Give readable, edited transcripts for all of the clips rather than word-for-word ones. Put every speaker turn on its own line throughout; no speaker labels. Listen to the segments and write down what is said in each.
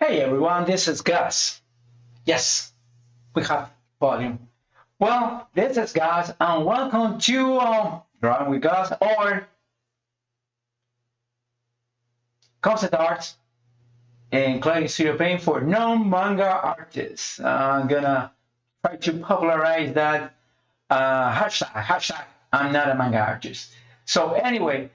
Hey everyone, this is Gus. Yes, we have volume. Well, this is Gus, and welcome to Drawing with Gus or Concept Art in Clipstudiopaint for non-manga artists. I'm gonna try to popularize that hashtag. I'm not a manga artist. So anyway,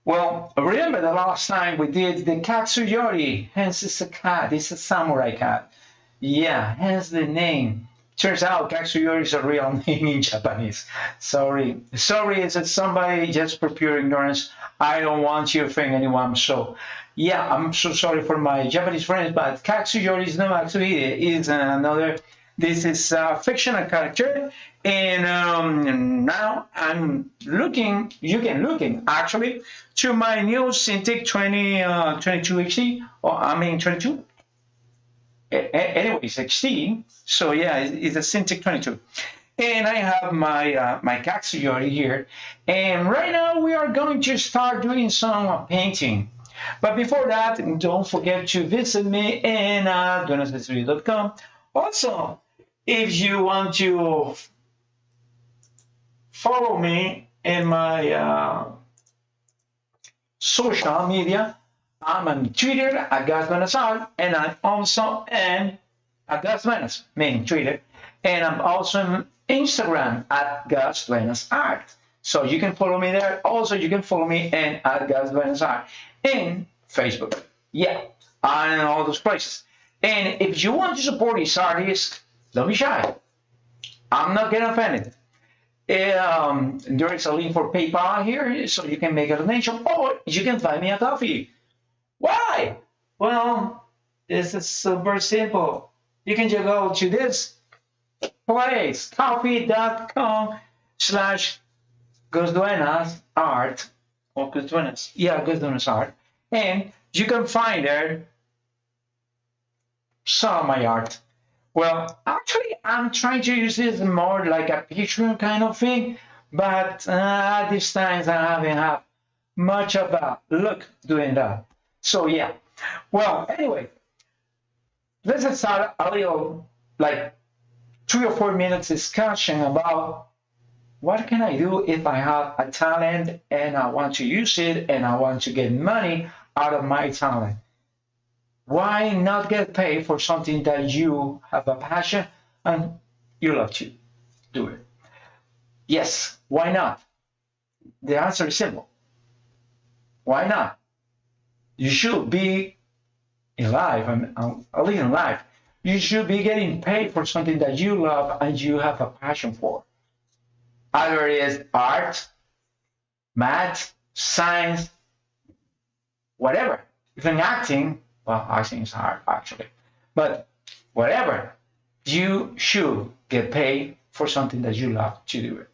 well, remember the last time we did the Katsuyori, hence it's a cat, it's a samurai cat. Yeah, hence the name. Turns out Katsuyori is a real name in Japanese. Sorry, it's somebody just for pure ignorance. I don't want to offend anyone. So, yeah, I'm so sorry for my Japanese friends, but Katsuyori is not actually is another. This is a fictional character, and now I'm looking. You can look in actually to my new Cintiq 22 XT, or I mean 22. Anyway, 16. So yeah, it's a Cintiq 22. And I have my Katsuyori here. And right now we are going to start doing some painting. But before that, don't forget to visit me in donatesstudio.com. Also, if you want to follow me in my social media, I'm on Twitter at GusVenusArt, and I'm also at GusVenus, meaning Twitter, and I'm also on Instagram at GusVenusArt. So you can follow me there. Also, you can follow me at GusVenusArt in Facebook. Yeah, I'm in all those places. And if you want to support these artists, don't be shy. I'm not getting offended. There is a link for PayPal here, so you can make a donation, or you can buy me a coffee. Why? Well, this is super simple. You can just go to this place, coffee.com/GusDuenasArt, or GusDuenas. Yeah, GusDuenasArt. And you can find there some of my art. Well, actually, I'm trying to use this more like a picture kind of thing, but at these times I haven't had much of a look doing that. So yeah, well, anyway, let's start a little, like 3 or 4 minutes discussion about what can I do if I have a talent and I want to use it and I want to get money out of my talent. Why not get paid for something that you have a passion and you love to do it? Yes, why not? The answer is simple. Why not? You should be in life, at least in life, you should be getting paid for something that you love and you have a passion for. Either it is art, math, science, whatever. Even acting, well, acting is hard actually, but whatever, you should get paid for something that you love to do it.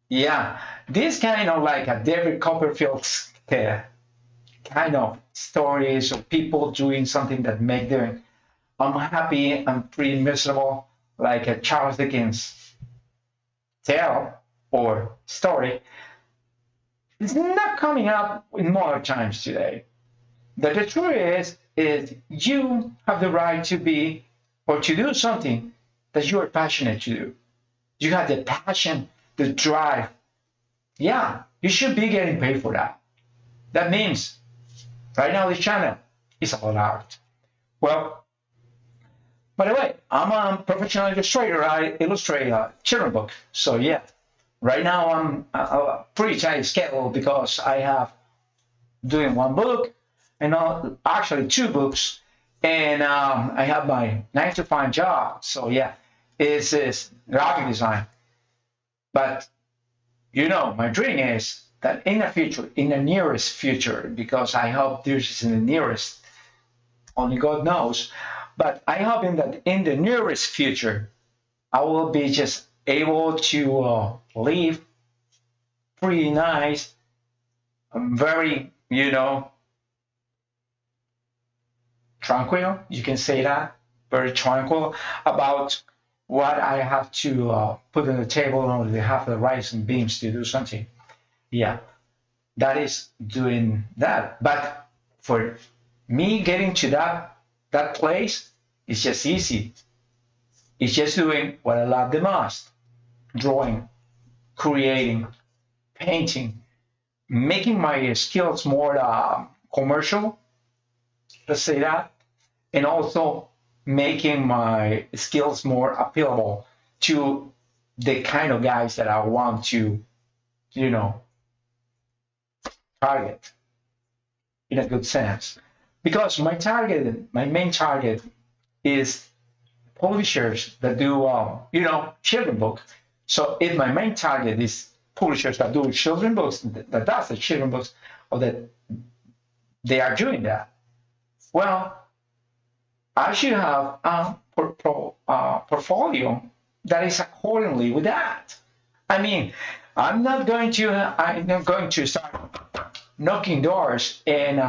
Yeah, this kind of like a David Copperfield kind of stories of people doing something that make them unhappy and pretty miserable, like a Charles Dickens tale or story. It's not coming up in modern times today. But the truth is you have the right to be or to do something that you are passionate to do. You have the passion, the drive. Yeah, you should be getting paid for that. That means right now this channel is about art. Well, by the way, I'm a professional illustrator. I illustrate children's book. So yeah, right now I'm a pretty tight schedule because I have doing one book and actually 2 books, and I have my 9-to-5 job. So yeah, it's graphic design. But you know, my dream is that in the future, in the nearest future, because I hope this is in the nearest, only God knows, but I hope that in the nearest future, I will be just able to live pretty nice, very, tranquil, you can say that, very tranquil about what I have to put on the table in order to have the rice and beans to do something. Yeah, that is doing that. But for me getting to that that place is just easy. It's just doing what I love the most: drawing, creating, painting, making my skills more commercial, let's say that, and also making my skills more appealable to the kind of guys that I want to, target in a good sense. Because my main target is publishers that do, children book. So if my main target is publishers that do children books, that's the children books, or that they are doing that, well, I should have a portfolio that is accordingly with that. I mean, I'm not going to start knocking doors in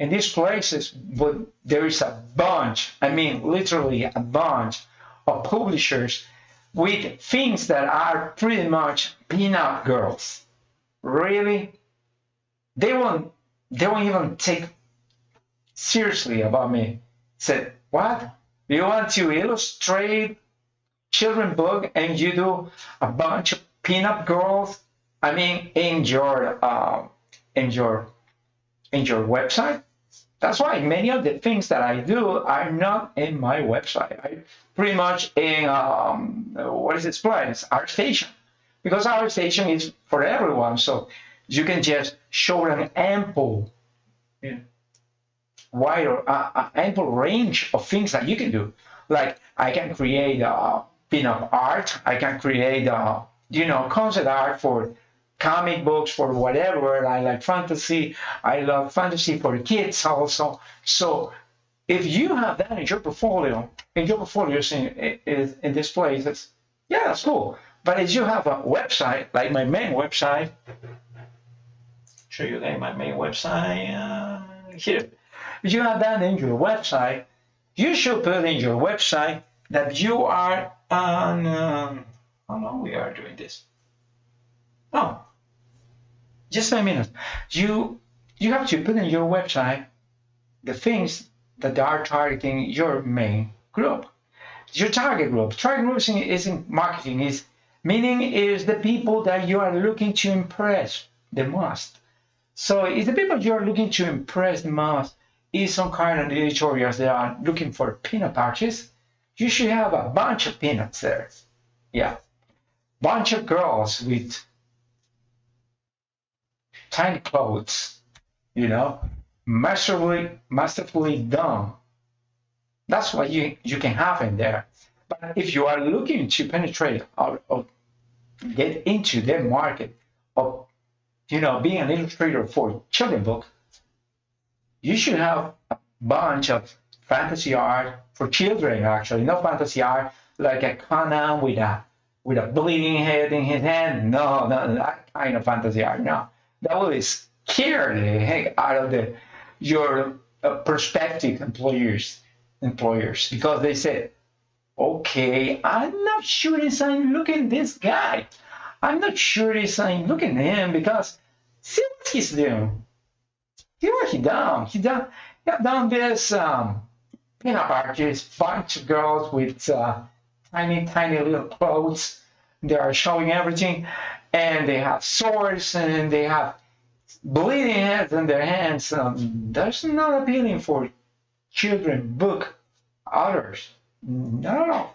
these places, but there is a bunch, I mean, literally a bunch of publishers with things that are pretty much pin-up girls. Really? They won't even take seriously about me. Said, what? You want to illustrate children book and you do a bunch of pin-up girls? I mean, in your website? That's why many of the things that I do are not in my website. I pretty much in what is this place? ArtStation, because ArtStation is for everyone, so you can just show an ample, wider, ample range of things that you can do. Like I can create pin-up art. I can create concept art for comic books, for whatever. I like fantasy. I love fantasy for kids also. So if you have that in your portfolio, is in this place, that's cool. But if you have a website, like my main website, show you my main website here. If you have that in your website, you should put in your website that you are on. How long we are doing this? Oh, just 5 minutes. You have to put in your website the things that are targeting your main group, your target group. Target group is in marketing. Meaning is the people that you are looking to impress the most. So if the people you are looking to impress the most is some kind of editorials that are looking for peanut artists, you should have a bunch of peanuts there. Yeah, bunch of girls with tiny clothes, masterfully done. That's what you can have in there. But if you are looking to penetrate or get into the market of, being an illustrator for children book, you should have a bunch of fantasy art for children, actually, not fantasy art like a Conan with a bleeding head in his hand. No, that kind of fantasy art, no. That will scare the heck out of your prospective employers, because they say, okay, I'm not sure if I'm looking at this guy. I'm not sure if I'm looking at him, because see what he's doing. See what he done. He done this pin-up artist, bunch of girls with tiny little clothes. They are showing everything, and they have swords, and they have bleeding heads in their hands. That's not appealing for children book authors. No.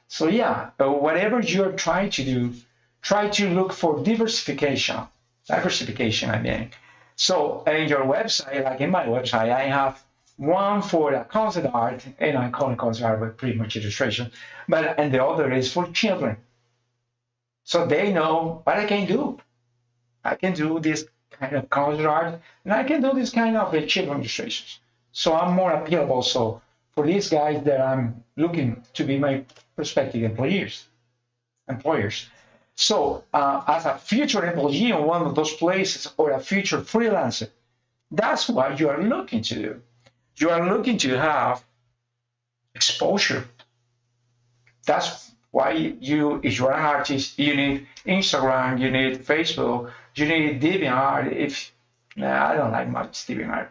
So yeah, whatever you're trying to do, try to look for diversification, I mean. So in your website, like in my website, I have one for the concept art, and I call it concept art, but pretty much illustration. And the other is for children. So they know what I can do. I can do this kind of concept art, and I can do this kind of children illustrations. So I'm more appealable. So for these guys that I'm looking to be my prospective employers. So as a future employee in one of those places, or a future freelancer, that's what you are looking to do. You are looking to have exposure. That's why if you're an artist, you need Instagram, you need Facebook, you need DeviantArt. I don't like much DeviantArt.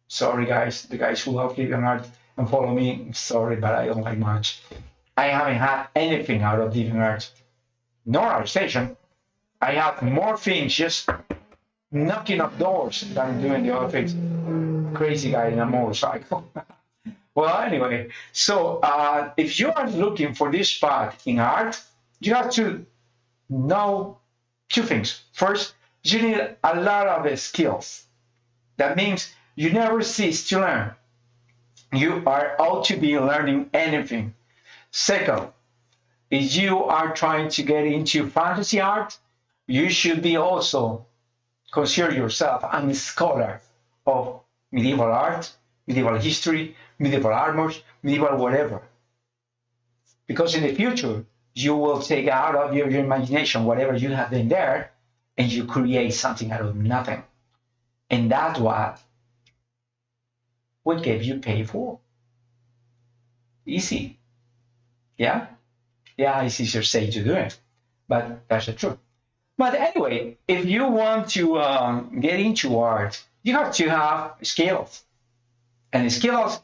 Sorry, guys, the guys who love DeviantArt and follow me, sorry, but I don't like much. I haven't had anything out of DeviantArt, nor ArtStation. I have more things just knocking up doors than doing the other things. Crazy guy in a motorcycle. Well, anyway, so if you are looking for this spot in art, you have to know two things. First, you need a lot of skills. That means you never cease to learn. You are ought to be learning anything. Second, if you are trying to get into fantasy art, you should be also consider yourself a scholar of medieval art, medieval history, medieval armors, medieval whatever. Because in the future, you will take out of your imagination whatever you have been there, and you create something out of nothing. And that's what will give you pay for. Easy. Yeah? Yeah, it's easier said to do it, but that's the truth. But anyway, if you want to get into art, you have to have skills. And the skills,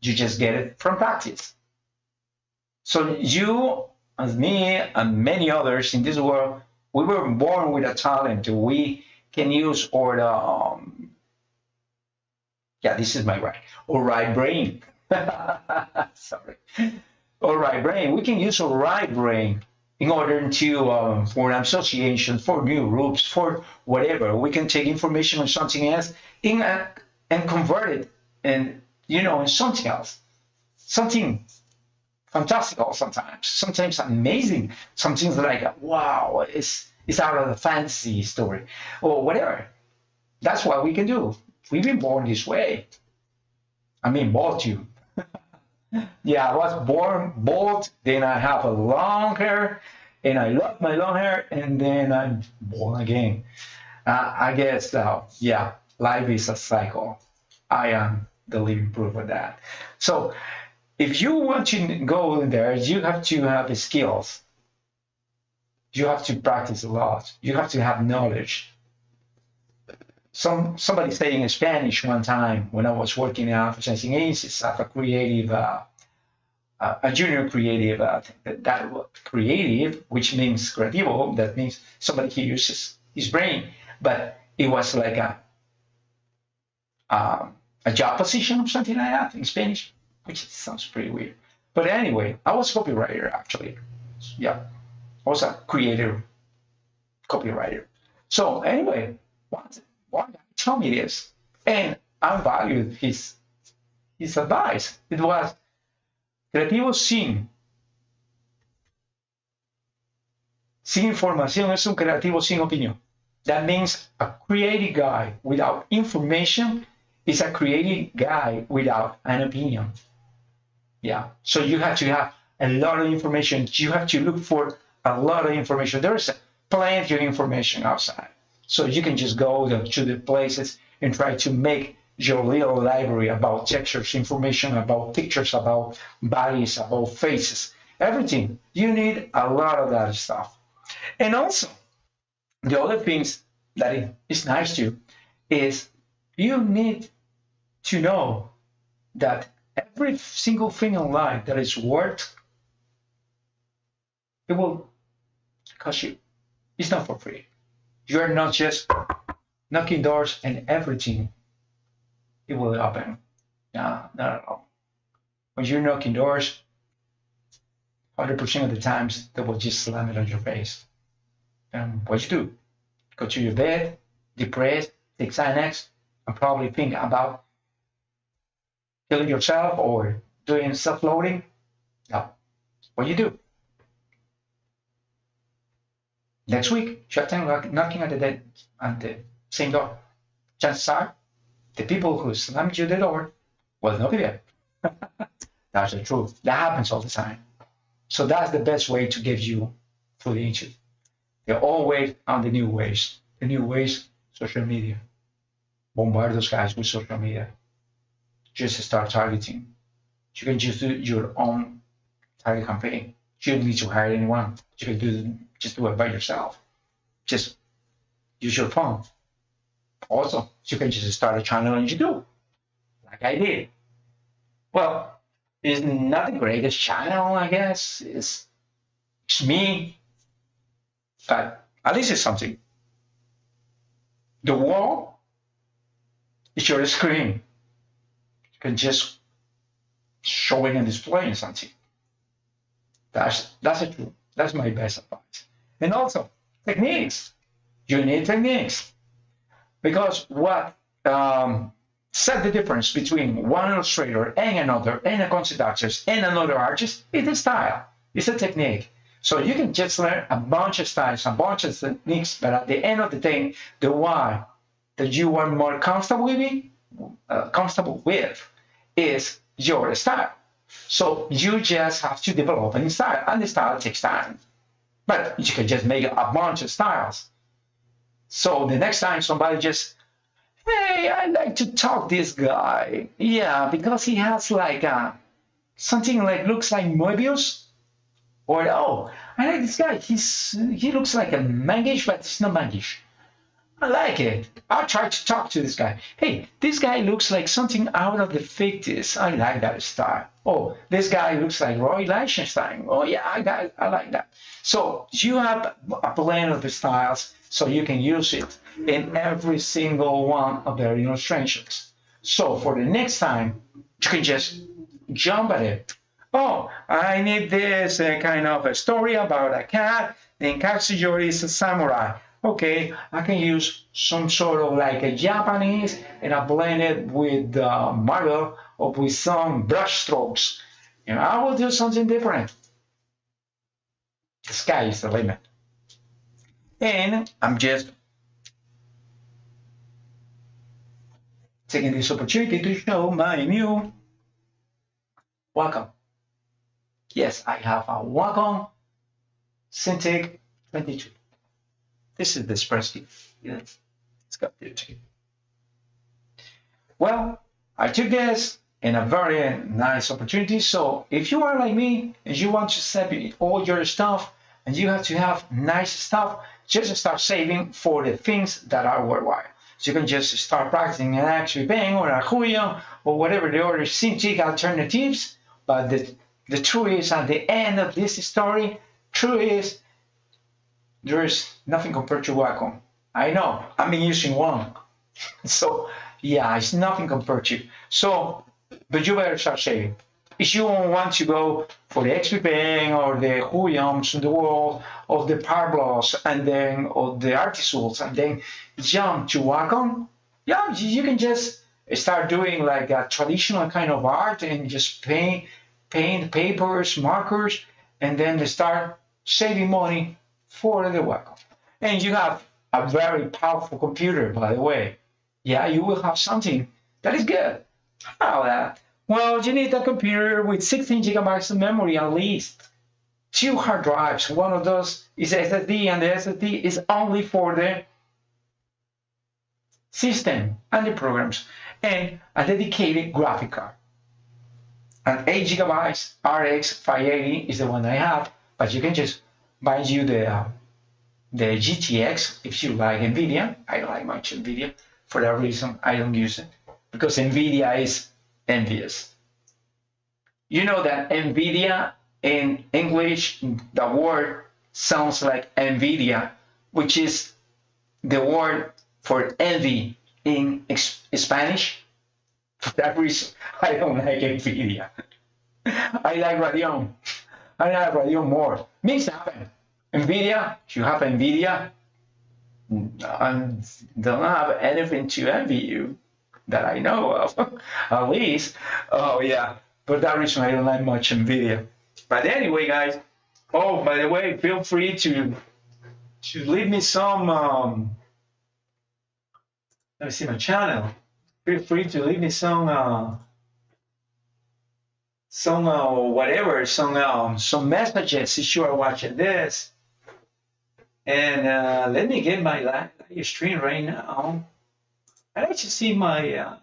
you just get it from practice. So you, as me, and many others in this world, we were born with a talent. We can use our, yeah, this is my right brain. Sorry. Our right brain. We can use our right brain in order to, for associations, for new groups, for whatever. We can take information on something else and convert it and, in something else. Something fantastical sometimes amazing. Something like, wow, it's out of the fantasy story or whatever. That's what we can do. We've been born this way. I mean, bald you. Yeah, I was born bald, then I have a long hair, and I love my long hair, and then I'm born again. I guess, yeah, life is a cycle. I am the living proof of that. So if you want to go in there, you have to have the skills. You have to practice a lot. You have to have knowledge. Somebody said in Spanish one time when I was working at advertising agencies as a creative, a junior creative, that creative, which means creativo, that means somebody who uses his brain, but it was like a job position or something like that in Spanish, which sounds pretty weird. But anyway, I was a copywriter actually. Yeah, I was a creative copywriter. So anyway, one guy told me this, and I valued his advice. It was creativo sin información es un creativo sin opinión. That means a creative guy without information is a creative guy without an opinion. Yeah, so you have to have a lot of information. You have to look for a lot of information. There is plenty of information outside. So you can just go to the places and try to make your little library about textures, information about pictures, about bodies, about faces, everything. You need a lot of that stuff. And also, the other things that is nice to is you need to know that every single thing in life that is worth, it will cost you. It's not for free. You're not just knocking doors and everything, it will happen. No, not at all. When you're knocking doors, 100% of the times they will just slam it on your face. And what you do? Go to your bed, depressed, take Xanax, and probably think about killing yourself or doing self-loading. No. What you do? Next week, shut down knocking at the same door. Chances are, the people who slammed you the door will not be there. That's the truth. That happens all the time. So that's the best way to get you through the internet. They're always on the new ways. The new ways, social media. Bombard those guys with social media. Just start targeting. You can just do your own target campaign. You don't need to hire anyone. You can just do it by yourself. Just use your phone. also, you can just start a channel on YouTube, like I did. Well, it's not the greatest channel, I guess. It's me, but at least it's something. The wall is your screen. You can just showing and displaying something. That's the truth. That's my best advice. And also techniques. You need techniques because what set the difference between one illustrator and another, and a concept artist and another artist is the style. It's a technique. So you can just learn a bunch of styles, a bunch of techniques, but at the end of the day, the one that you are more comfortable with is your style. So you just have to develop a style, and the style takes time. But you can just make a bunch of styles. So the next time somebody just, hey, I like to talk this guy. Yeah, because he has like something like looks like Moebius. Or, oh, I like this guy. He looks like a mangish, but it's not mangish. I like it. I'll try to talk to this guy. Hey, this guy looks like something out of the 50s. I like that style. Oh, this guy looks like Roy Lichtenstein. Oh, yeah, I like that. So you have a blend of the styles, so you can use it in every single one of their illustrations. So for the next time, you can just jump at it. Oh, I need this kind of a story about a cat, and Katsuyori is a samurai. Okay, I can use some sort of like a Japanese, and I blend it with marble or with some brush strokes. And I will do something different. The sky is the limit. And I'm just taking this opportunity to show my new Wacom. Yes, I have a Wacom Cintiq 22. This is the express key. Yes, it's got the key. Well, I took this in a very nice opportunity. So if you are like me and you want to save all your stuff and you have to have nice stuff, just start saving for the things that are worthwhile. So you can just start practicing an XP Paint or a Huion or whatever the other Cintiq alternatives. But the truth is, at the end of this story, truth is, there is nothing compared to Wacom. I know, I've been using one. So, yeah, it's nothing compared to. So, but you better start saving. If you don't want to go for the XP Paint or the Huions in the world, of the Parblos, and then of the Artisools, and then jump to Wacom, yeah, you can just start doing like a traditional kind of art and just paint papers, markers, and then start saving money for the Wacom. And you have a very powerful computer, by the way. Yeah, you will have something that is good. How that? Well, you need a computer with 16 gigabytes of memory at least. 2 hard drives. One of those is SSD, and the SSD is only for the system and the programs. And a dedicated graphic card. An 8 gigabytes RX 580 is the one I have, but you can just buy you the GTX if you like NVIDIA. I don't like much NVIDIA. For that reason, I don't use it, because NVIDIA is envious. You know that NVIDIA in English, the word sounds like NVIDIA, which is the word for envy in Spanish. For that reason, I don't like NVIDIA. I like Radeon. I like Radeon more. Mix happen. NVIDIA, you have NVIDIA, and don't have anything to envy you that I know of, at least. Oh yeah, for that reason I don't like much NVIDIA. But anyway, guys, oh, by the way, feel free to leave me some, let me see my channel. Feel free to leave me some whatever, some messages if you are watching this. And let me get my live stream right now. I'd like to see my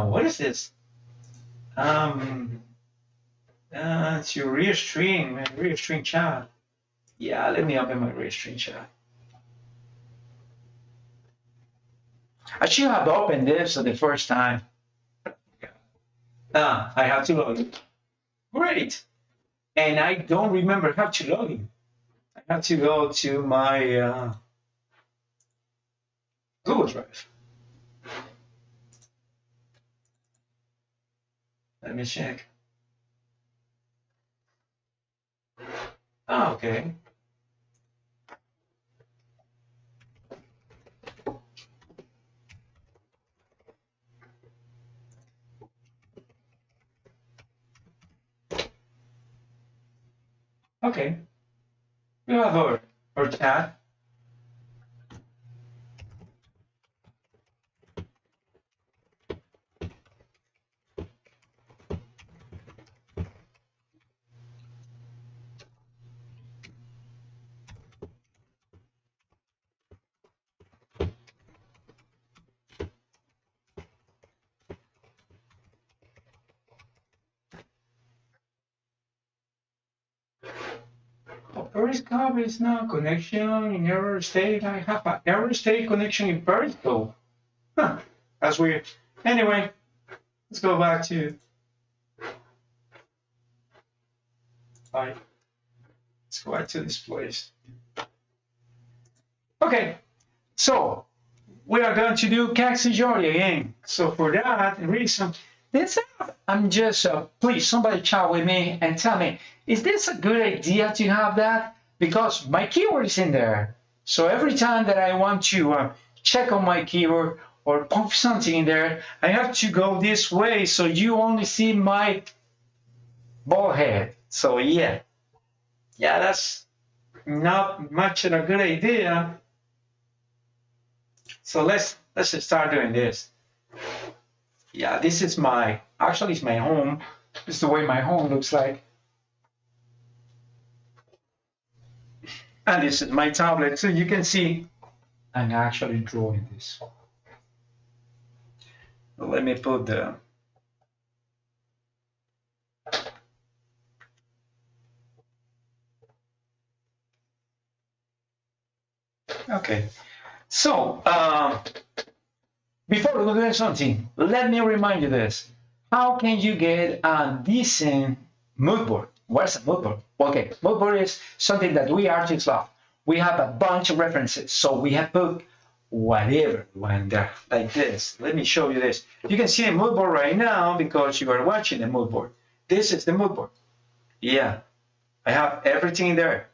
what is this? It's your real stream chat. Yeah, let me open my restream chat. I should have opened this for the first time. I have to log in. Great. And I don't remember how to log in. I have to go to my Google Drive. Let me check. Oh, okay. Okay. We have our chat. Periscope is now connection in error state. I have an error state connection in Periscope. Huh, that's weird. Anyway, let's go back to. All right, let's go back to this place. Okay, so we are going to do Katsuyori again. So for that reason, I'm just please somebody chat with me and tell me, is this a good idea to have that? Because my keyword is in there. So every time that I want to check on my keyword or pump something in there, I have to go this way so you only see my ball head. So yeah, that's not much of a good idea. So let's just start doing this. Yeah, this is actually it's my home. This is the way my home looks like. And this is my tablet, so you can see I'm actually drawing this. Let me put the okay. So before we do something, let me remind you this. How can you get a decent mood board? What's a mood board? Okay, mood board is something that we artists love. We have a bunch of references, so we have put whatever when they're like this. Let me show you this. You can see a mood board right now because you are watching the mood board. This is the mood board. Yeah, I have everything in there.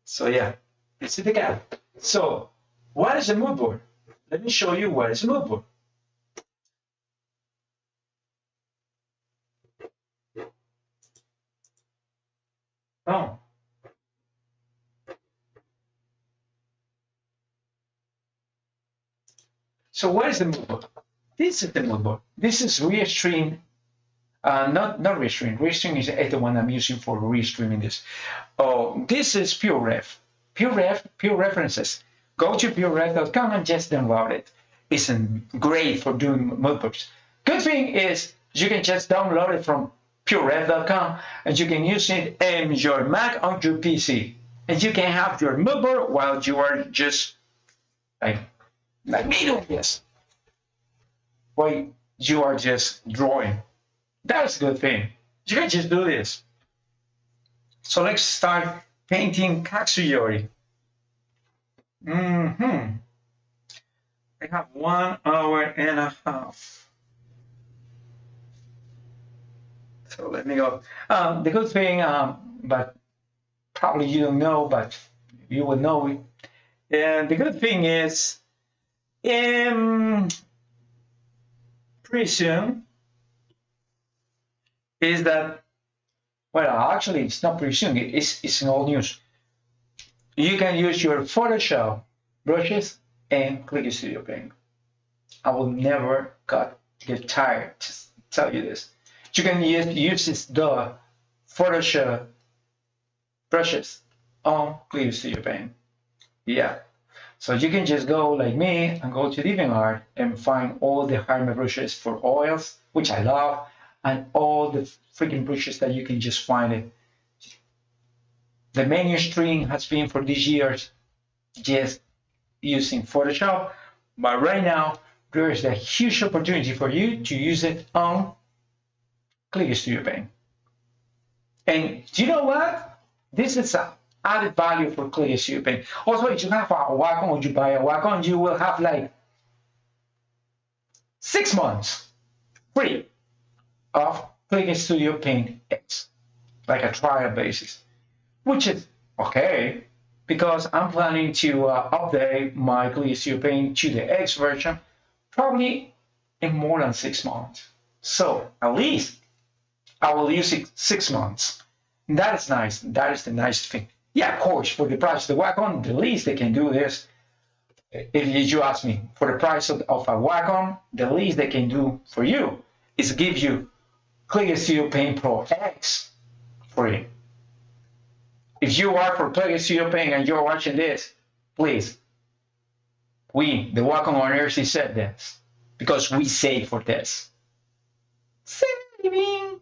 So yeah, this is the gap. So what is a mood board? Let me show you what is a mood board. Oh. So what is the mood board? This is the mood board. This is Restream. Not Restream. Restream is the one I'm using for restreaming this. Oh, this is PureRef. Pure references. Go to pureref.com and just download it. It's great for doing mood boards. Good thing is you can just download it from pureref.com and you can use it in your Mac on your PC. And you can have your mood board while you are just like me doing this. While you are just drawing. That's a good thing. You can just do this. So let's start painting Katsuyori. I have 1 hour and a half. So let me go. The good thing, but probably you don't know, but you will know it. And the good thing is, pretty soon, is that, well, actually, it's not pretty soon. It's in all news. You can use your Photoshop brushes and Clipstudiopaint. I will never get tired to tell you this. You can use the Photoshop brushes on Clipstudiopaint. Yeah. So you can just go like me and go to DeviantArt and find all the Jaime brushes for oils, which I love, and all the freaking brushes that you can just find it. The mainstream has been for these years just using Photoshop, but right now there is a huge opportunity for you to use it on Clipstudiopaint. And you know what? This is an added value for Clipstudiopaint. Also, if you have a Wacom or you buy a Wacom, you will have like 6 months free of Clipstudiopaint X, like a trial basis, which is okay because I'm planning to update my Clipstudiopaint to the X version probably in more than 6 months. So at least I will use it 6 months. That is nice. That is the nice thing. Yeah, of course, for the price of the Wacom, the least they can do is, if you ask me, for the price of a Wacom, the least they can do for you is give you Clipstudiopaint Pro X free. If you are for Clipstudiopaint and you're watching this, please, we, the Wacom owners, said this because we save for this. Saving.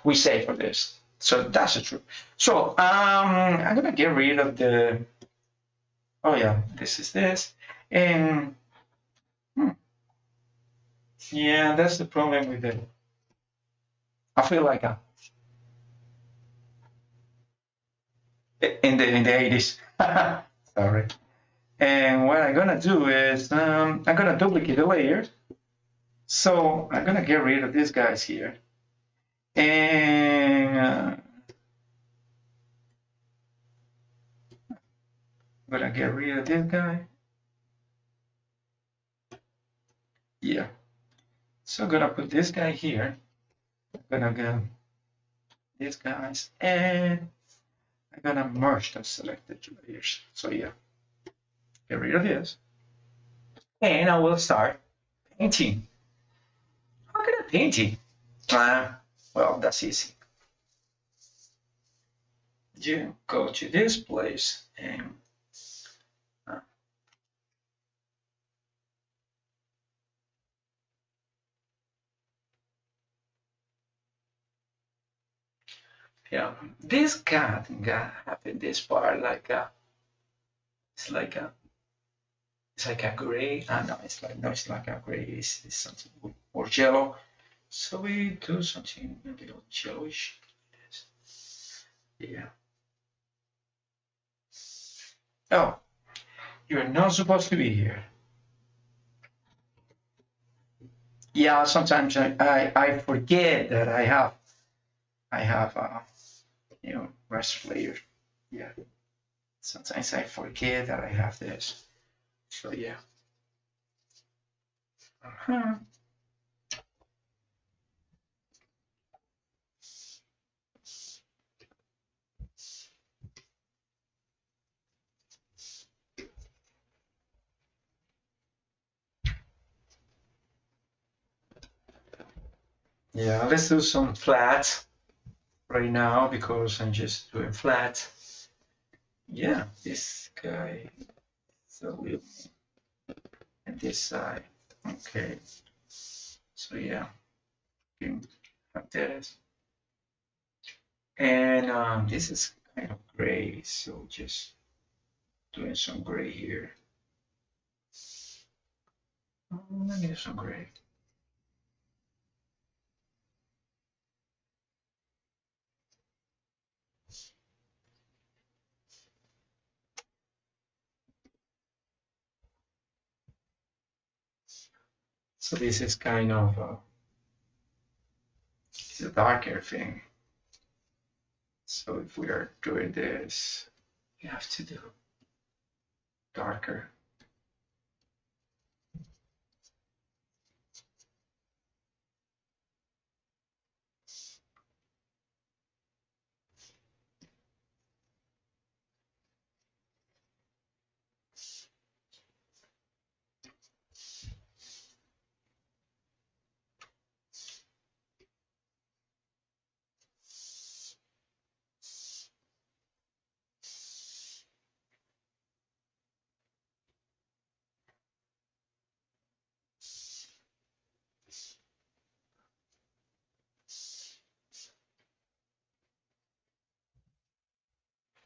We save for this. So that's the truth. So I'm gonna get rid of the. Oh yeah, this is this, and yeah, that's the problem with it. I feel like in the 80s. Sorry. And what I'm gonna do is I'm gonna duplicate the layers. So I'm gonna get rid of these guys here, and I'm gonna get rid of this guy. Yeah. So I'm gonna put this guy here. I'm gonna go these guys, and I'm gonna merge the selected layers. So yeah, get rid of this, and I will start painting. How can I paint it? Well, that's easy. You go to this place and yeah, this cat have in this part like it's like a gray. No, it's like a gray. It's something more yellow. So we do something a little yellowish. Yeah. Oh, you're not supposed to be here. Yeah, sometimes I forget that I have rest layer. Yeah. Sometimes I forget that I have this. So yeah. Yeah, let's do some flat right now because I'm just doing flat. Yeah, this guy is a little, and this side. Okay. So yeah, like this. And this is kind of gray, so just doing some gray here. Let me do some gray. So this is kind of it's a darker thing. So if we are doing this, we have to do darker.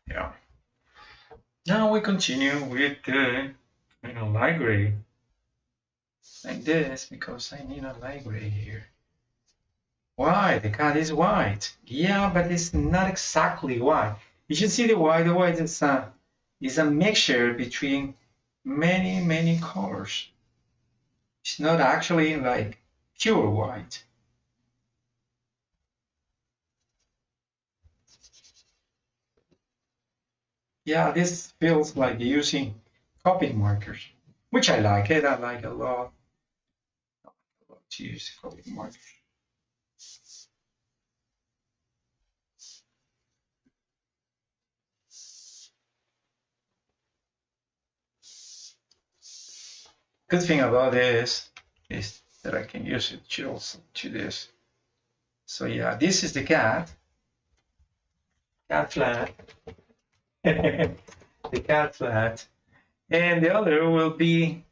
Yeah. Now we continue with the light gray, like this, because I need a light gray here. Why? The cat is white. Yeah, but it's not exactly white. You should see the white. The white is a mixture between many colors. It's not actually like pure white. Yeah, this feels like using copy markers, which I like it. I like a lot. I love to use copy markers. Good thing about this is that I can use it to also to this. So yeah, this is the cat flat, the cat flat, and the other will be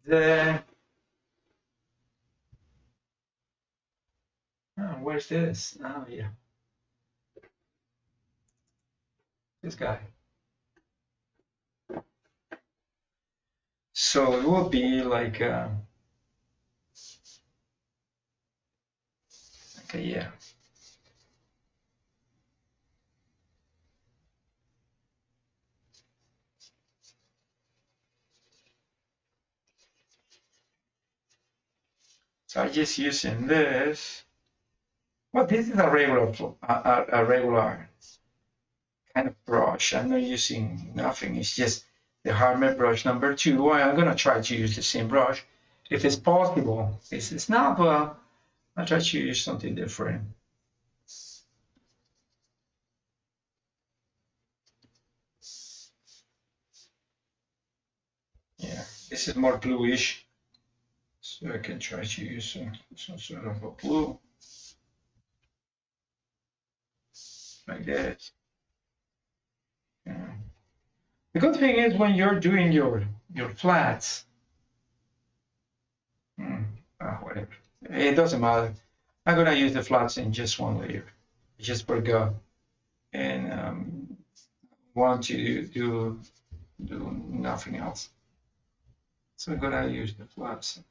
the, oh, where's this? Oh yeah, this guy. So it will be like okay, yeah. So I'm just using this. Well, this is a regular kind of brush. I'm not using nothing. It's just the Harmer brush number 2. I'm gonna try to use the same brush if it's possible. If it's not, well, I'll try to use something different. Yeah, this is more bluish, so I can try to use some sort of a blue like this. Yeah. The good thing is when you're doing your flats, whatever, it doesn't matter. I'm gonna use the flats in just one layer. I just forgot and want to do nothing else. So I'm gonna use the flats.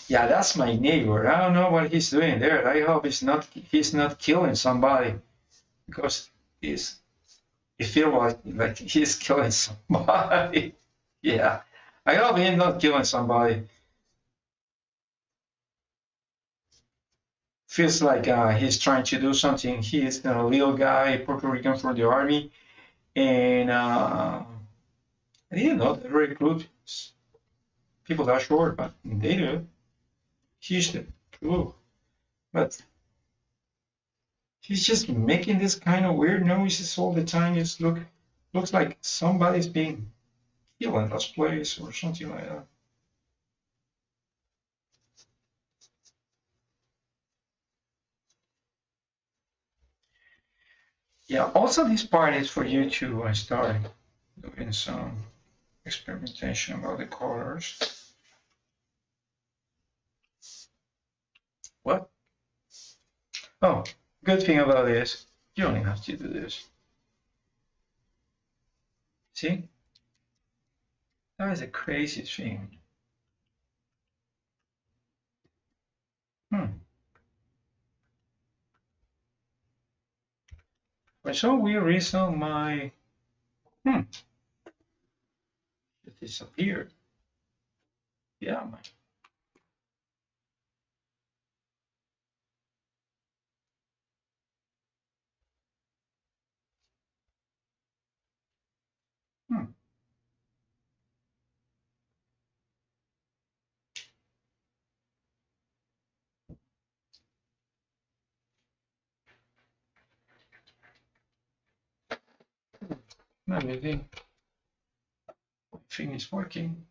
Yeah, that's my neighbor. I don't know what he's doing there. I hope he's not killing somebody because he's it feels like he's killing somebody. Yeah, I hope he's not killing somebody. Feels like he's trying to do something. He's a little guy, Puerto Rican from the army, and I didn't know they recruit people that short, but they do. He's the ooh, but he's just making this kind of weird noises all the time. It's looks like somebody's being killed in this place or something like that. Yeah, also this part is for you to start doing some experimentation about the colors. What? Oh, good thing about this, you only have to do this. See? That is a crazy thing. For some weird reason, my it disappeared. Yeah, my maybe my thing is working.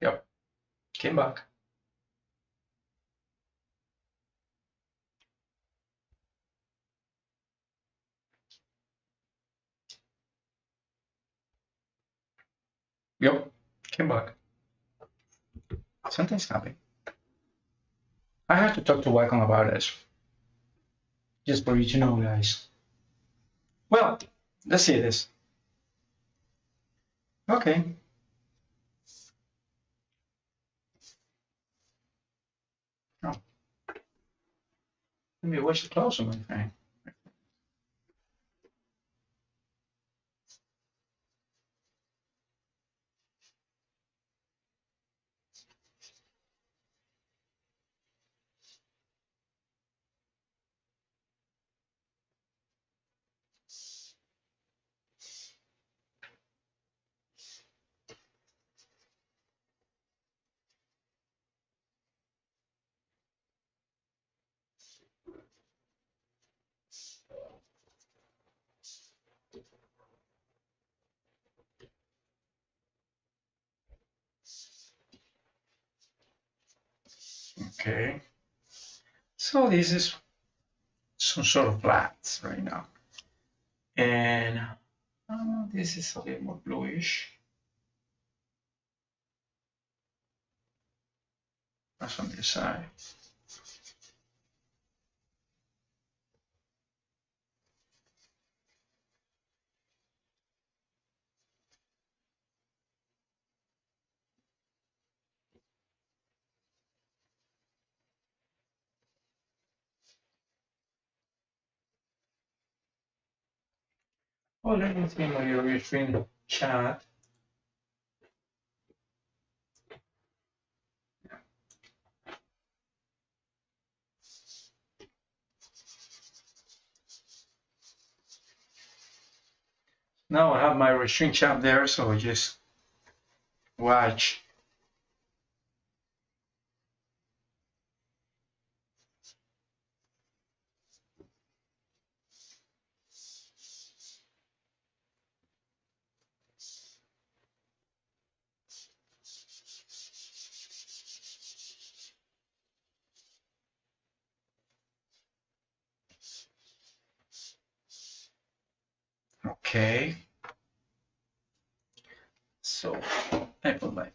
Yep. Came back. Yep, came back. Something's happening. I have to talk to Wacom about this. Just for you to know, guys. Well, let's see this. Okay. Oh. Let me watch it closer, my friend. Okay. So this is some sort of flats right now. And this is a bit more bluish. That's on this side. Oh, let me see my screen chat. Now I have my restraint chat there, so just watch. Okay. So I put my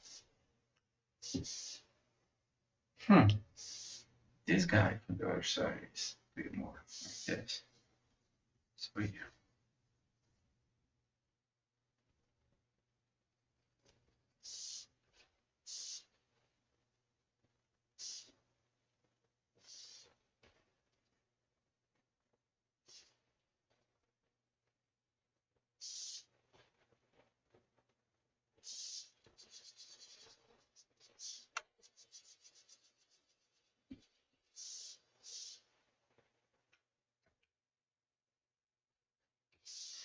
this guy from the other side is a bit more like this. So yeah.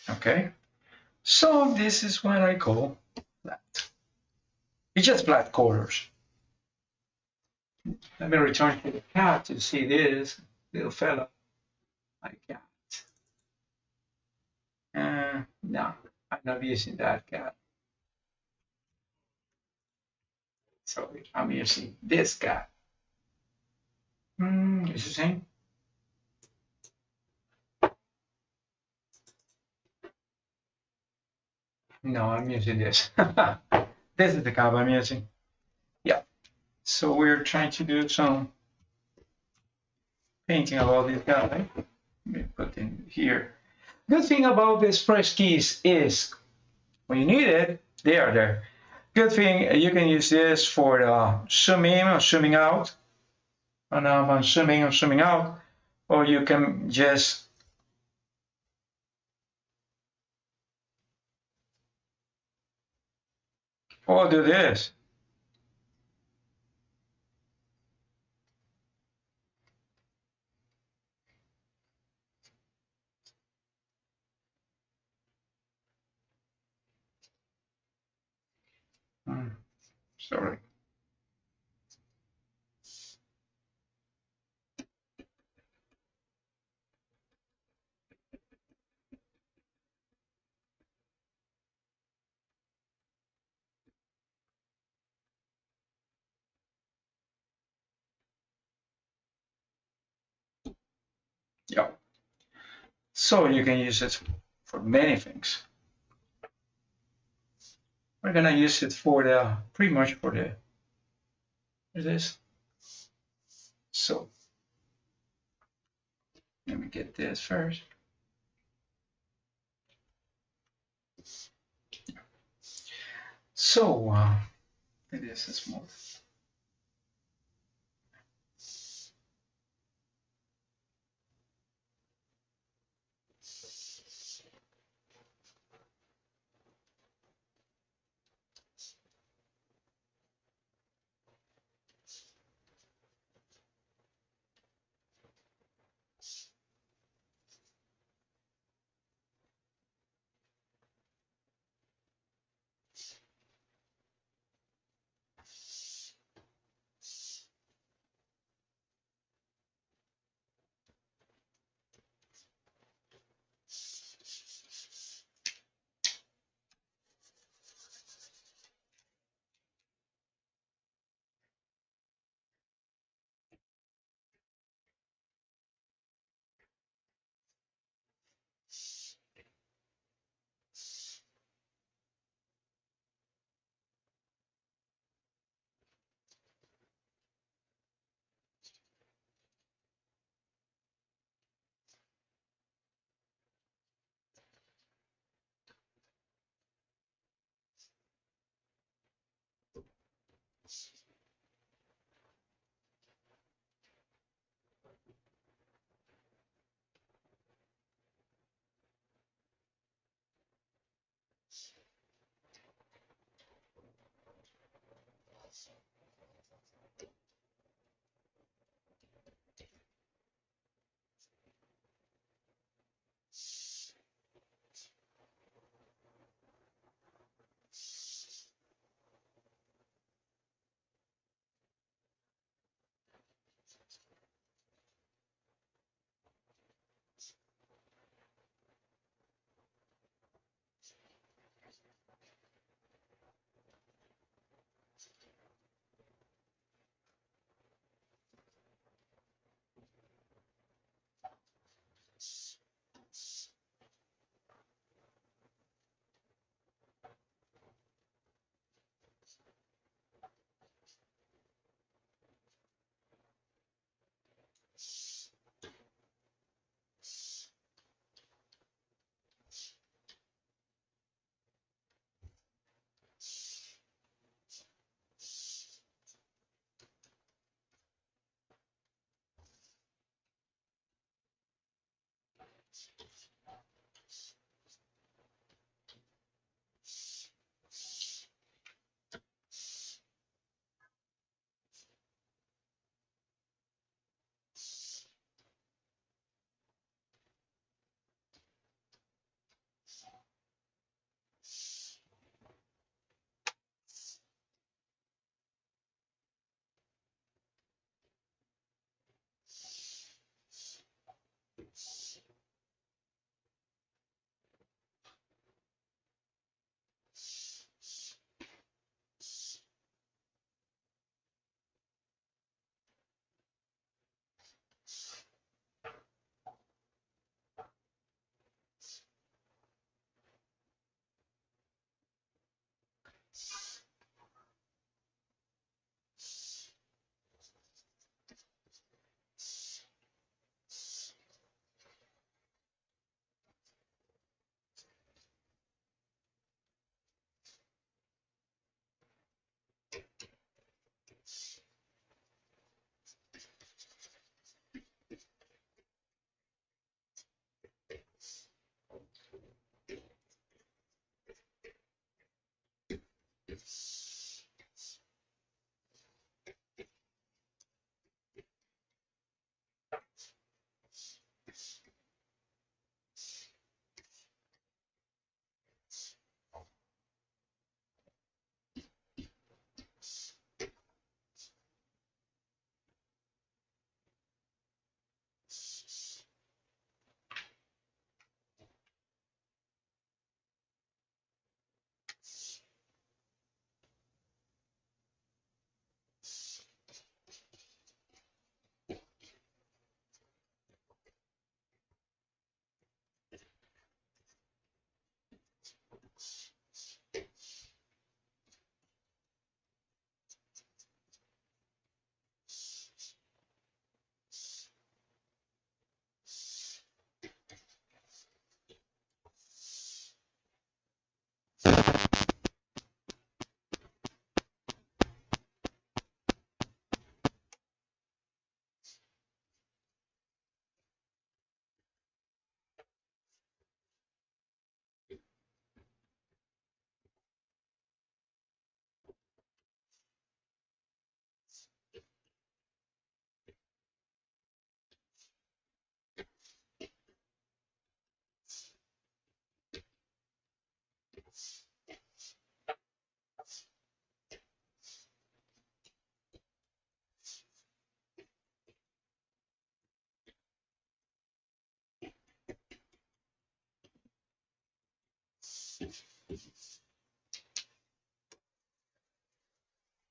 Okay. So this is what I call flat. It's just flat colors. Let me return to the cat to see this little fella. My cat. No, I'm not using that cat. So I'm using this cat. It's the same. No, I'm using this. This is the cat I'm using. Yeah. So we're trying to do some painting about this guy. Let me put in here. Good thing about these fresh keys is when you need it, they are there. Good thing you can use this for zoom in or zooming out. And now I'm zooming or zooming out. Or you can just do this. Sorry. So you can use it for many things. We're gonna use it for the pretty much for this. So let me get this first. So it is smooth.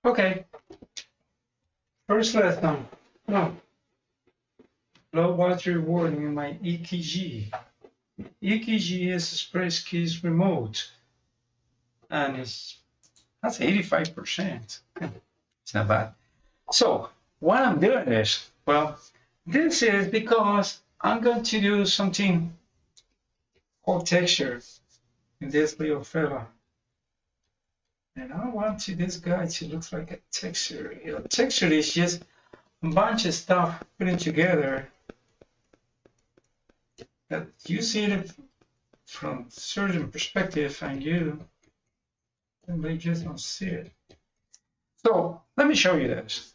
Okay, first lesson. No, low battery warning in my EKG. EKG is express keys remote, and that's 85%. It's not bad. So what I'm doing is, well, this is because I'm going to do something called texture in this little fella. And I want this guy to look like a texture. You know, texture is just a bunch of stuff putting together that you see it from a certain perspective and they just don't see it. So let me show you this.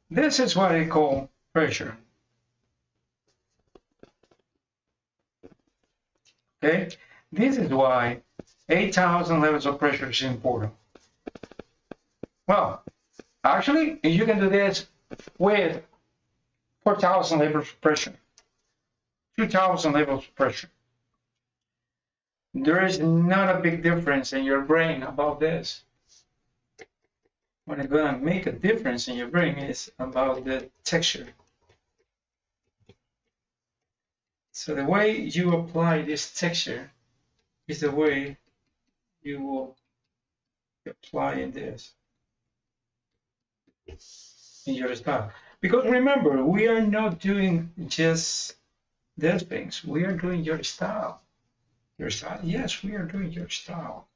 This is what I call pressure. Okay, this is why 8,000 levels of pressure is important. Well, actually, you can do this with 4,000 levels of pressure, 2,000 levels of pressure. There is not a big difference in your brain about this. What is going to make a difference in your brain is about the texture. So the way you apply this texture is the way you will apply this in your style. Because remember, we are not doing just these things. We are doing your style. Your style? Yes, we are doing your style.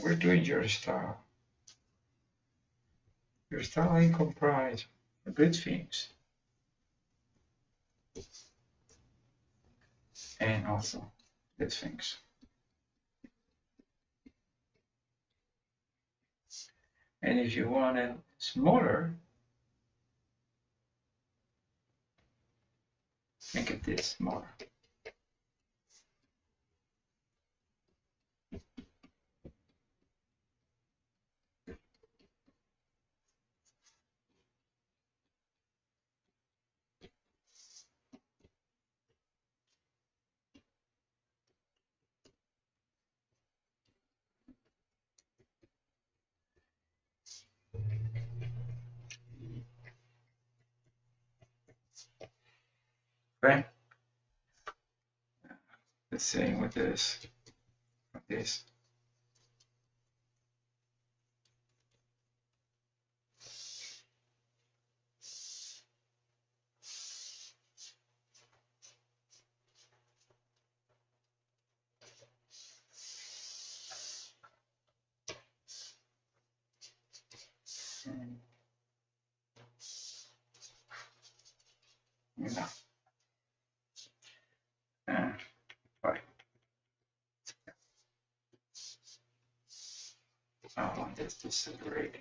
We're doing your style. Your style ain't comprised of good things. And also good things. And if you want it smaller, make it this smaller. Okay? The same with this. Like this. No. Right. I want this to separate.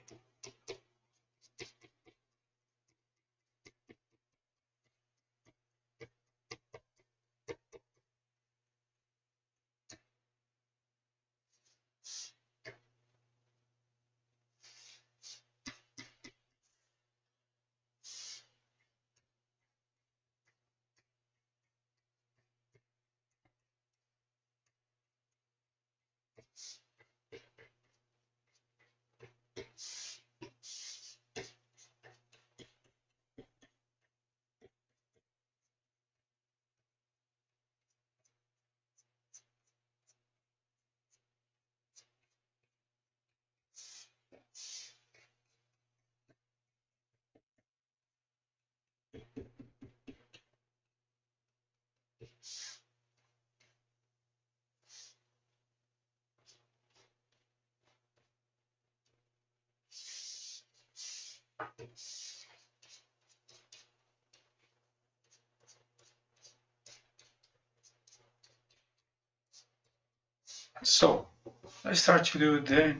So let's start to do the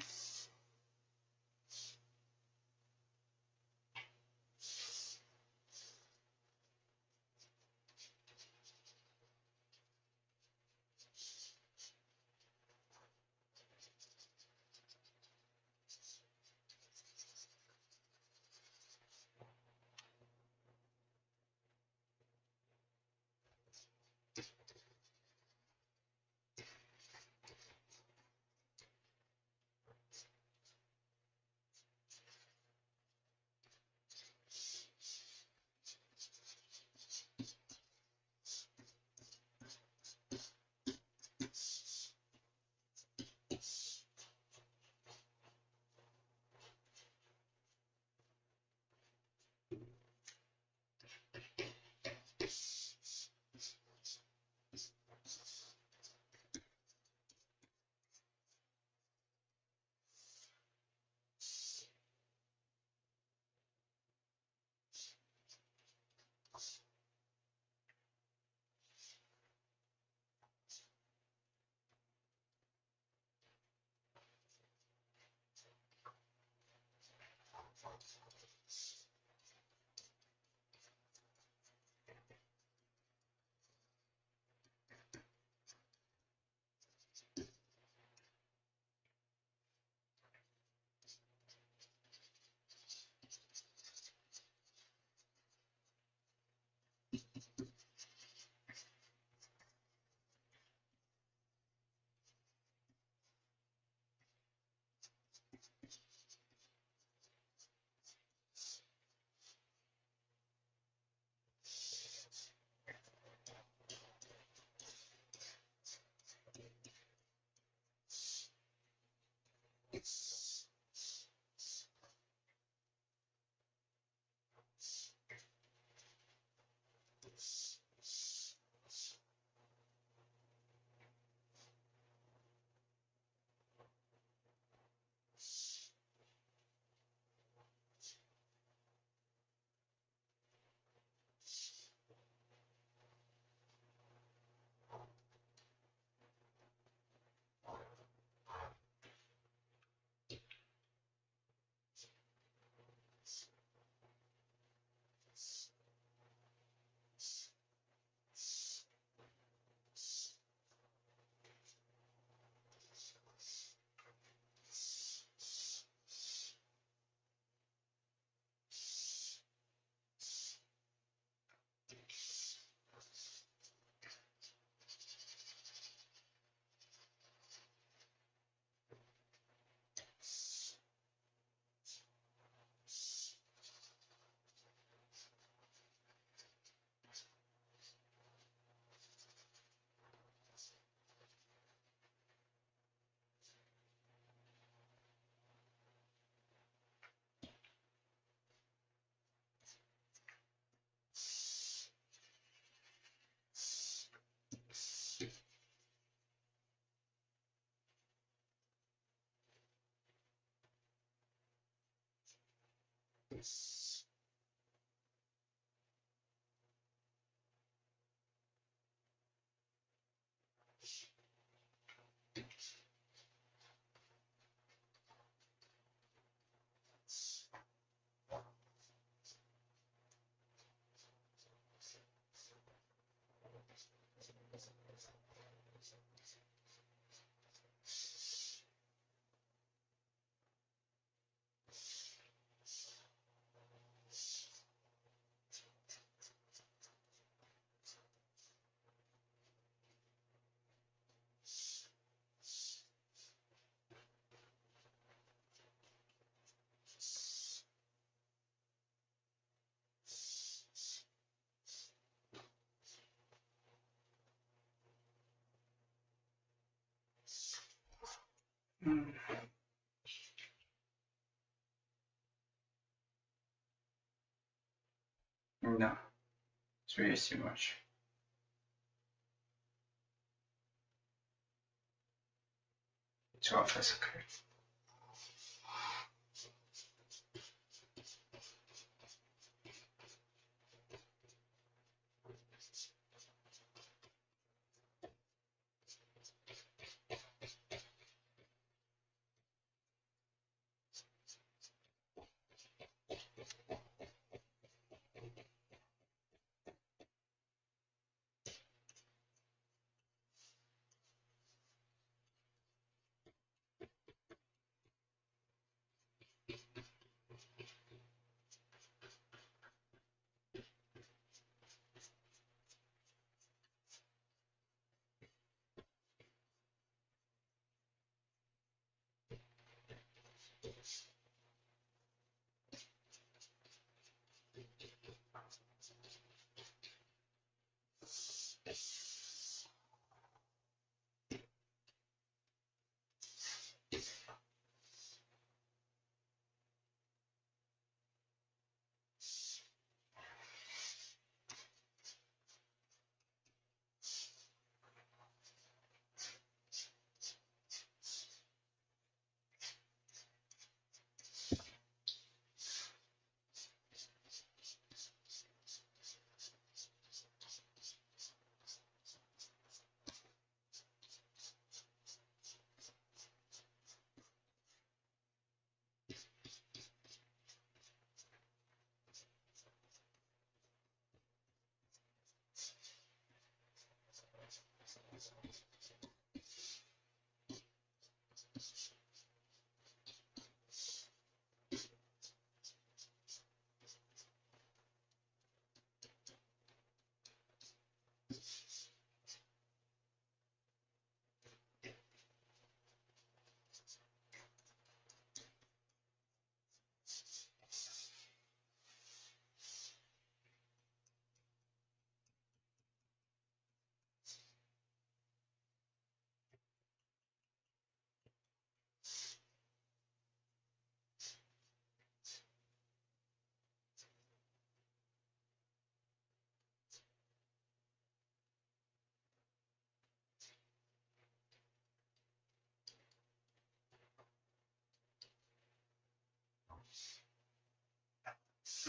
No, it's really too much. It's off as okay.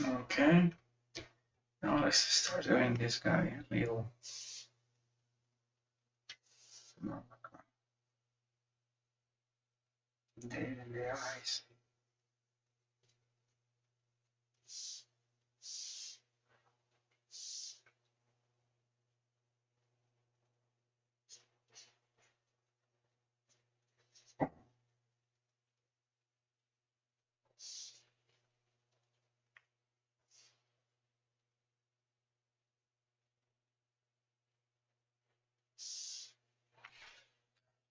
Okay. Now let's start doing this guy a little. There in the eyes.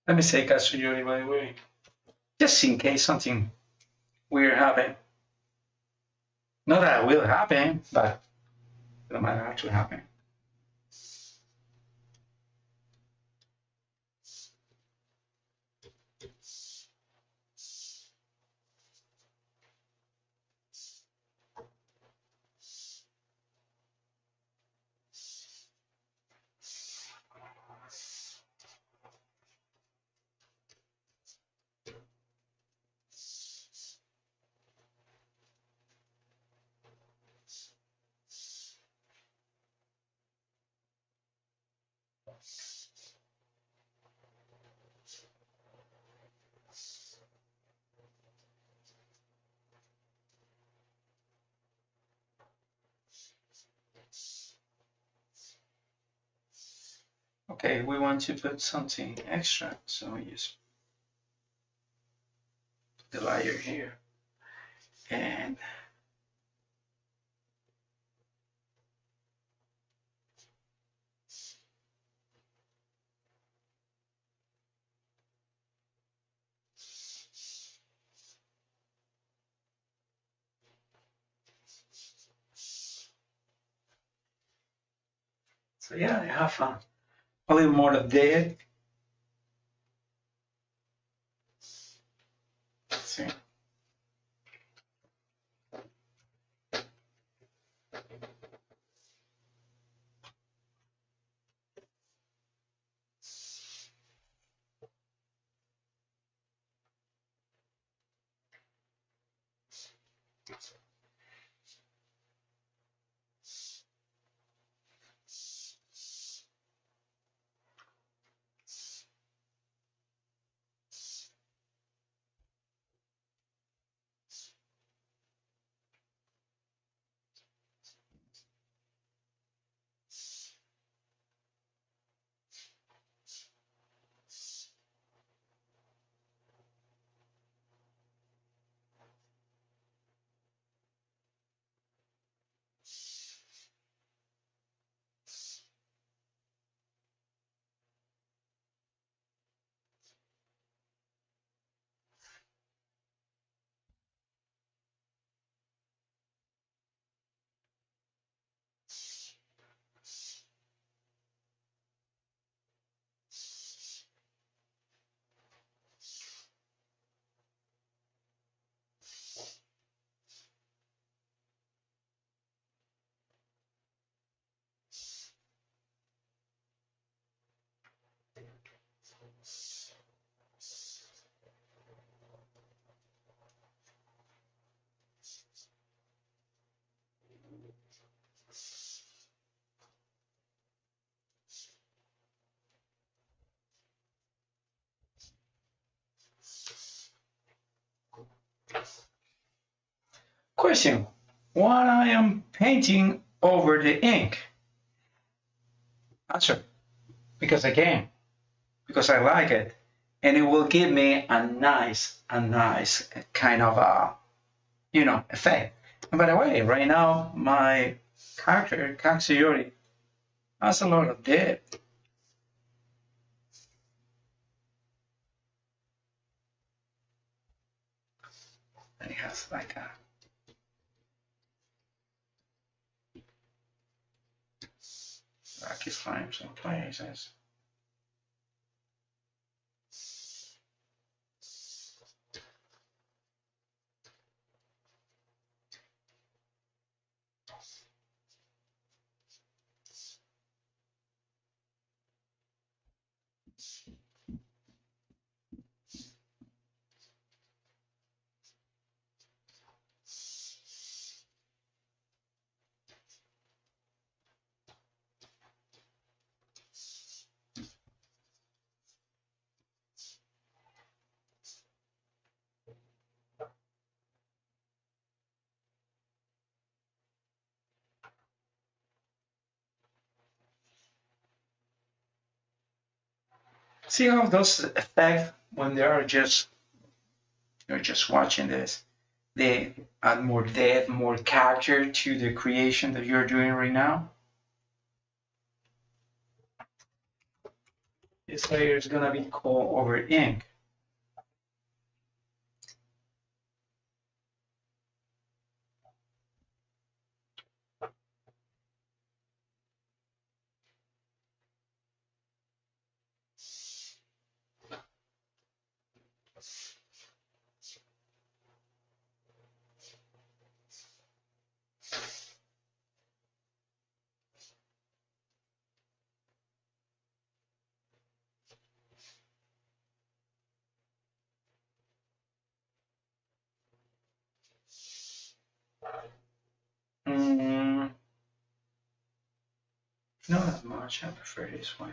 Let me say Katsuyori by the way, just in case something weird happen. Not that it will happen, but it might actually happen. Okay, we want to put something extra, so we just put the layer here. And so yeah, I have a little more of that. Let's see. Question: what I am painting over the ink? Answer: because I can, because I like it, and it will give me a nice kind of a effect. And by the way, right now my character Katsuyori has a lot of depth. And it has like a rocky slimes in places. See how those effects when they are just you're just watching this, they add more depth, more character to the creation that you're doing right now. This layer is gonna be called over ink. Mm, not that much. I prefer this way.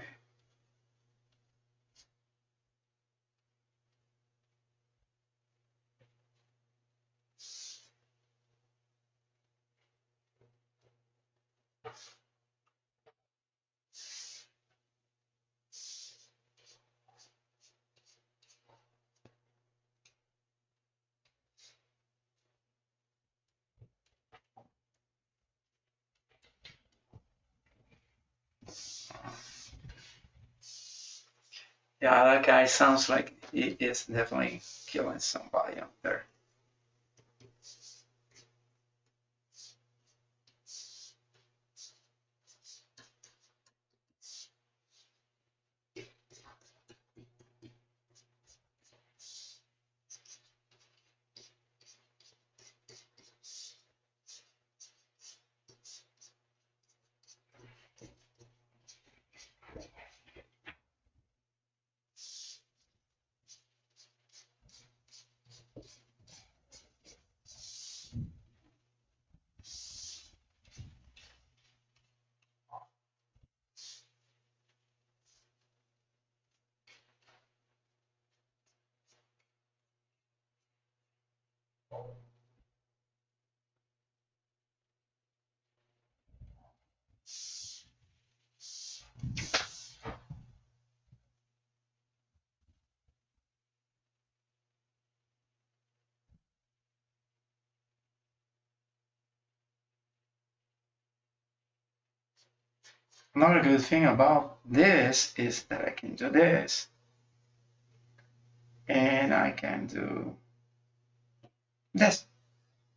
Yeah, that guy sounds like he is definitely killing somebody out there. Another good thing about this is that I can do this, and I can do this.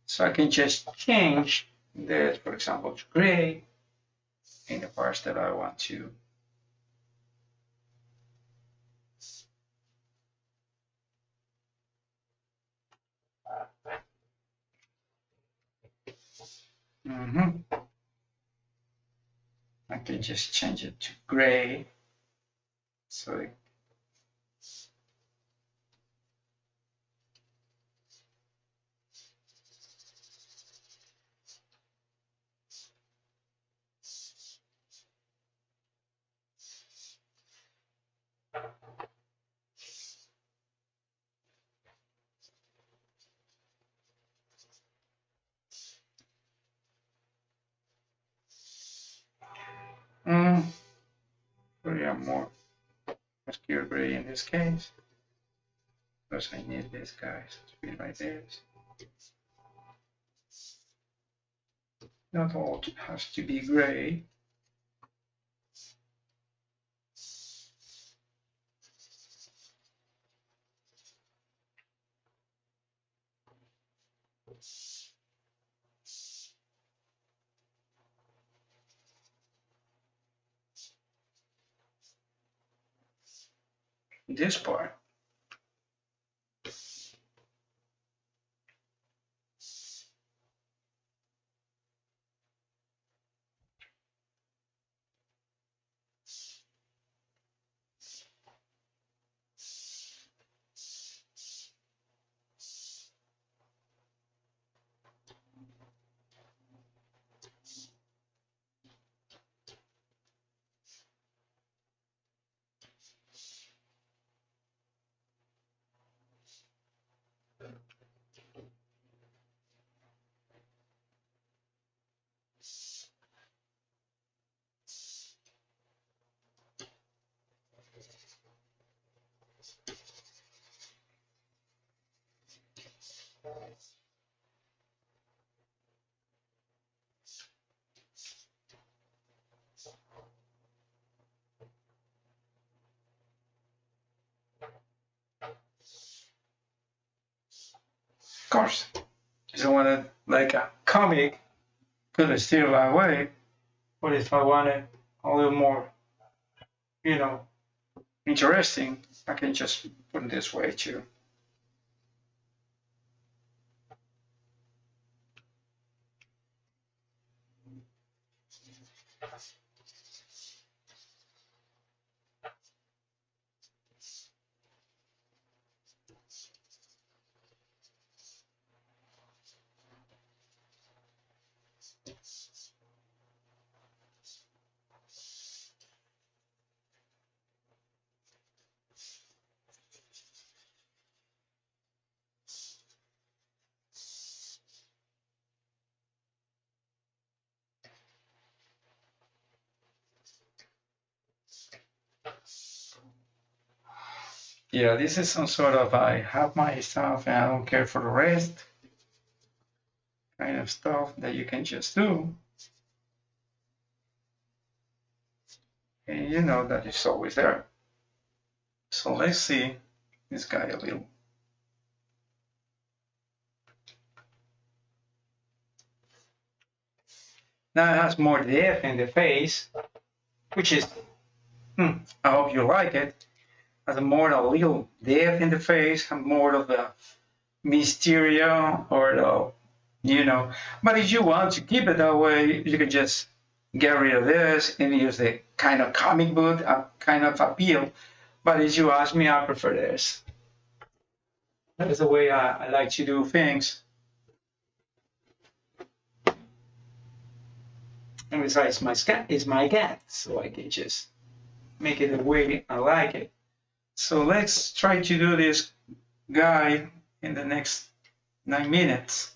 So I can just change this, for example, to gray in the parts that I want to. I can just change it to gray. So probably a more obscure gray in this case, because I need this guys to be like this. Not all has to be gray. This part. Of course, if I wanted like a comic, could I steer that way? But if I wanted a little more, you know, interesting, I can just put it this way too. Yeah, this is some sort of I have my stuff and I don't care for the rest kind of stuff that you can just do. And you know that it's always there.
So let's see this guy a little. Now it has more depth in the face, which is, I hope you like it. Has more a little depth in the face, and more of the mysterio or the, But if you want to keep it that way, you can just get rid of this and use the kind of comic book kind of appeal. But if you ask me, I prefer this. That is the way I like to do things. And besides, it's my cat, so I can just make it the way I like it. So let's try to do this guy in the next 9 minutes.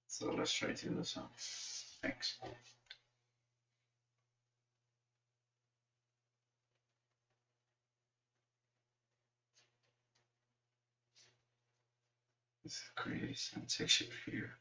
So let's try to do some things. Let's create some texture here.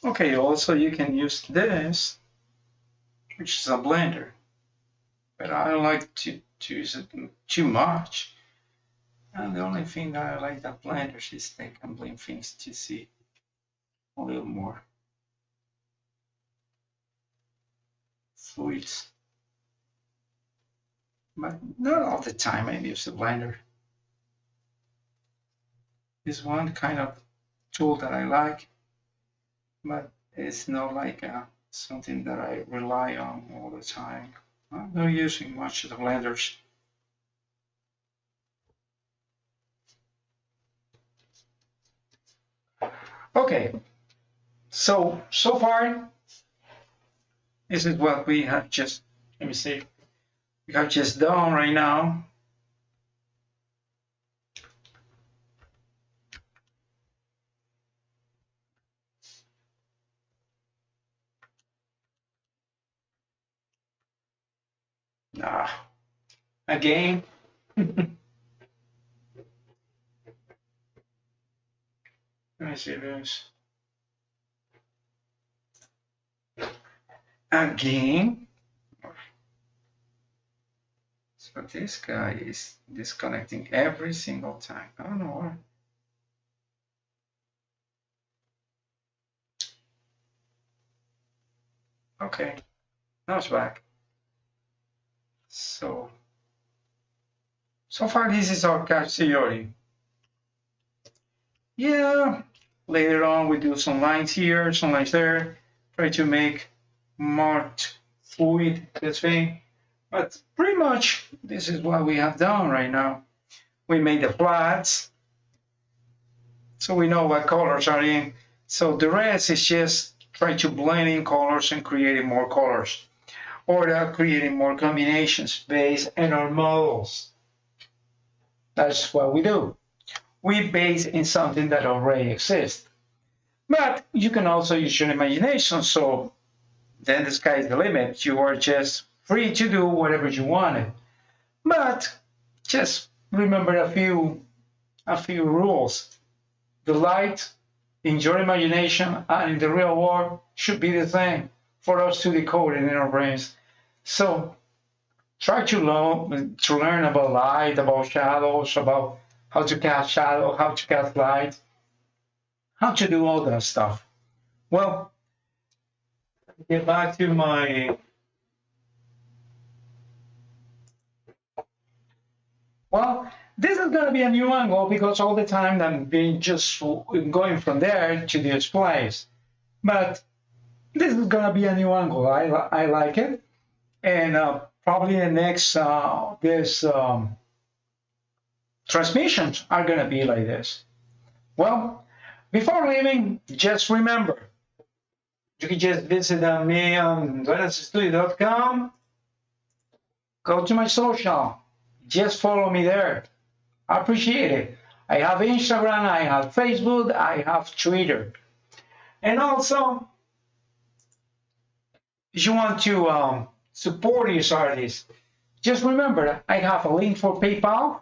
Okay, also you can use this, which is a blender, but I don't like to use it too much. And the only thing that I like that blenders is they can blend things to see a little more fluids. But not all the time I use the blender. It's one kind of tool that I like, but it's not like something that I rely on all the time. I'm not using much of the blenders. Okay, so far, this is what we have just, let me see, we have just done right now. Again. Let me see this. Again. So this guy is disconnecting every single time. I don't know why. Okay, now it's back. So far this is our Katsuyori. Yeah, later on we do some lines here, some lines there, try to make marked fluid this thing. But pretty much this is what we have done right now. We made the flats, so we know what colors are in. So the rest is just try to blend in colors and creating more colors, or creating more combinations based on our models. That's what we do. We base in something that already exists. But you can also use your imagination, so then the sky is the limit. You are just free to do whatever you wanted. But just remember a few rules. The light in your imagination and in the real world should be the same for us to decode it in our brains. So try to learn about light, about shadows, about how to cast shadow, how to cast light, how to do all that stuff. Well, get back to my... Well, this is going to be a new angle because all the time I'm being just going from there to this place. But this is going to be a new angle. I like it. And probably the next, transmissions are going to be like this. Well, before leaving, just remember, you can just visit me on Studio.com. Go to my social. Just follow me there. I appreciate it. I have Instagram, I have Facebook, I have Twitter. And also, if you want to support these artists, just remember, I have a link for PayPal,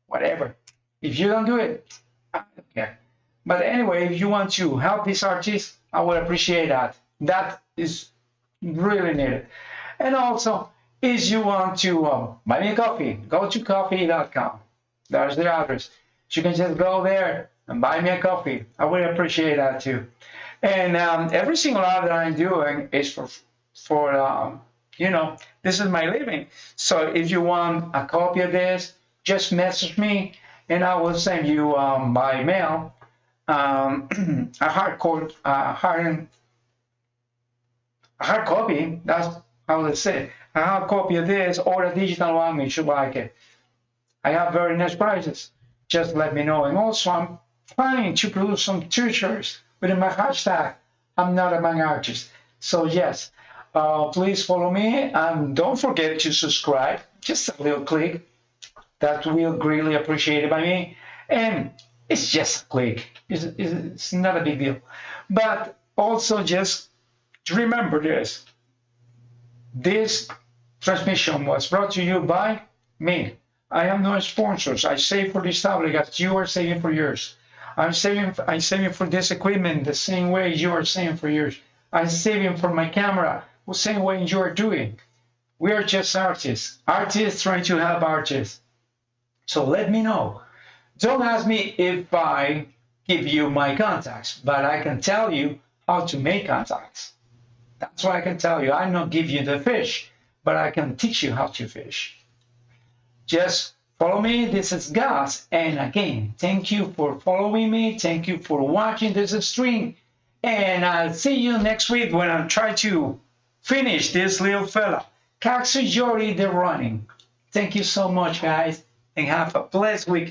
whatever. If you don't do it, I don't care. But anyway, if you want to help these artists, I would appreciate that. That is really needed. And also, if you want to buy me a coffee, go to coffee.com. That's the address. You can just go there and buy me a coffee. I would appreciate that too. And every single ad that I'm doing is for this is my living. So if you want a copy of this, just message me and I will send you by mail a hard copy. That's how they say. A hard copy of this or a digital one if you like it. I have very nice prices. Just let me know. And also, I'm planning to produce some t-shirts with my hashtag, I'm not a manga artist. So yes, please follow me and don't forget to subscribe. Just a little click. That will greatly appreciated by me. And it's just a click. It's not a big deal. But also just remember this. This transmission was brought to you by me. I have no sponsors. I save for this tablet as you are saving for yours. I'm saving for this equipment the same way you are saving for yours. I'm saving for my camera the same way you are doing. We are just artists. Artists trying to help artists. So let me know. Don't ask me if I give you my contacts, but I can tell you how to make contacts. That's what I can tell you. I don't give you the fish, but I can teach you how to fish. Just follow me. This is Gus. And again, thank you for following me. Thank you for watching this stream. And I'll see you next week when I try to finish this little fella. Katsuyori the Ronin. Thank you so much, guys. And have a blessed weekend.